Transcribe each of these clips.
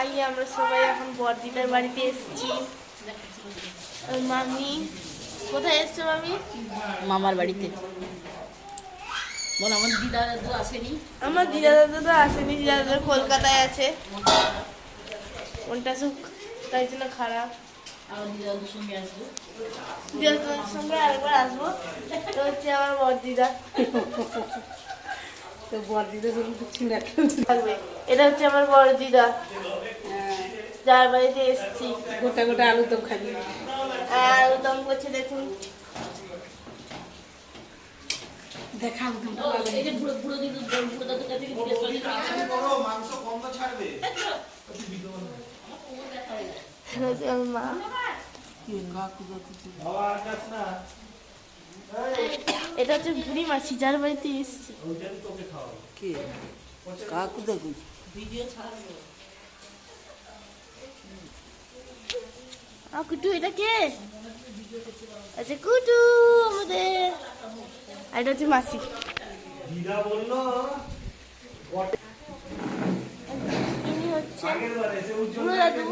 তাই আমরা সবাই এখন বড়দিদার বাড়িতে এসেছি। মামি কোথায় এসছো? মামি মামার বাড়িতে। বল, আমার দিদা দাদু আসেনি। আমার দিদা দাদু তো আসেনি, দিদা দাদু কলকাতায় আছে, মনটা সুখ, তাই জন্য খারাপ। আমার দিদা দাদুর সঙ্গে আসবো, দিদা দাদুর সঙ্গে আরেকবার আসবো। তো হচ্ছে আমার বড় দিদা, তো বড় দিদা যখন কিছু না থাকবে। এটা হচ্ছে আমার বড় দিদা, যার বাড়িতে এসেছি। গোটা গোটা আলু দম খাবি। আর দম করছে দেখুন। দেখা আলু দম এই যে বুড়ো বুড়ো দিদু বুড়ো দাদুর কাছে জিজ্ঞেস করি মাংস কম তো ছাড়বে। আমার মা, বাবা আকাশ না এটা হচ্ছে বুড়ি মাসি, যার বাড়িতে এসেছি। ওইটাই তোকে খাওয়াবো। কি কাকু দেখুন ভিডিও ছাড়বো। কুটু এটা কে? আচ্ছা কুটু আমাদের। আর এটা হচ্ছে মাসি। দিদা বললো ইনি হচ্ছে আগের বার এসে উজ্জ্বল বুড়ো দাদু,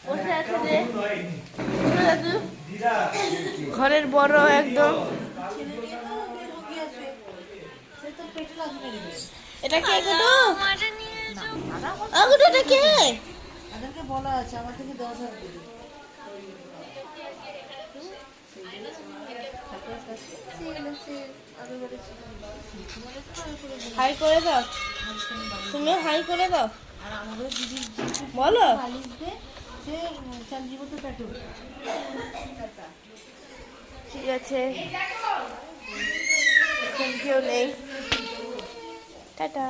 বসে আছে যে বুড়ো দাদু, দিদা ঘরের বড় একদম। এটা কে কুটু? কুটু এটা কে? তাদেরকে বলা আছে আমার থেকে 10,000 দিবি। হাই করে দাও, তুমি হাই করে দাও, আর আমাদের দিদির বলো। পালিশবে সে সঞ্জীবত টাটু। ঠিক আছে, এখন কেউ নেই, টাটা।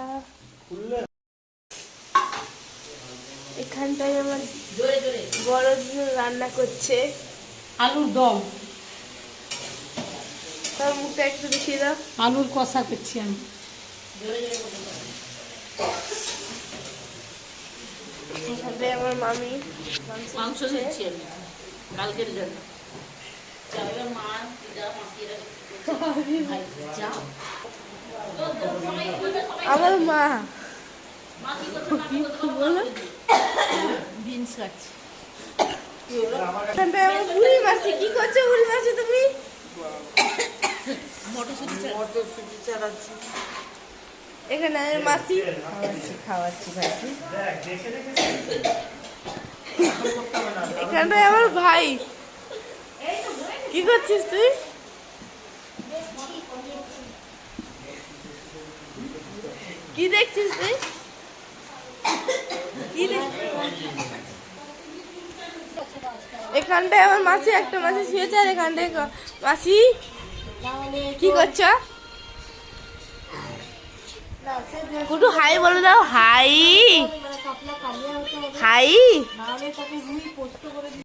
এখানটায় আমার বড় দিন রান্না করছে আলুর দম, তার মুখটা একটু দেখিয়ে দাও। আলুর কষা করছি আমি। এখানটায় আমার মামি মাংস দিচ্ছি আমি কালকের জন্য। যাবে মা দিদা মাসিরা যা আমার মা মা কি করছে বলো। বিনস কাটছে। এখানটায় আমার বুড়ি মাসি, কি করছো বুড়ি মাসি তুমি? মটরশুঁটি চালাচ্ছি, এখানে আমার মাসি, খাওয়াচ্ছি ভাইকে। দেখ দেখে দেখে এখানটায় আমার ভাই। কি করছিস তুই? কি দেখছিস তুই? কি এখানটায় আমার মাসি, একটা মাসি শুয়েছে, আর এখানটায় মাসি কি করছো? কুটু হাই বলে দাও, হাই হাই।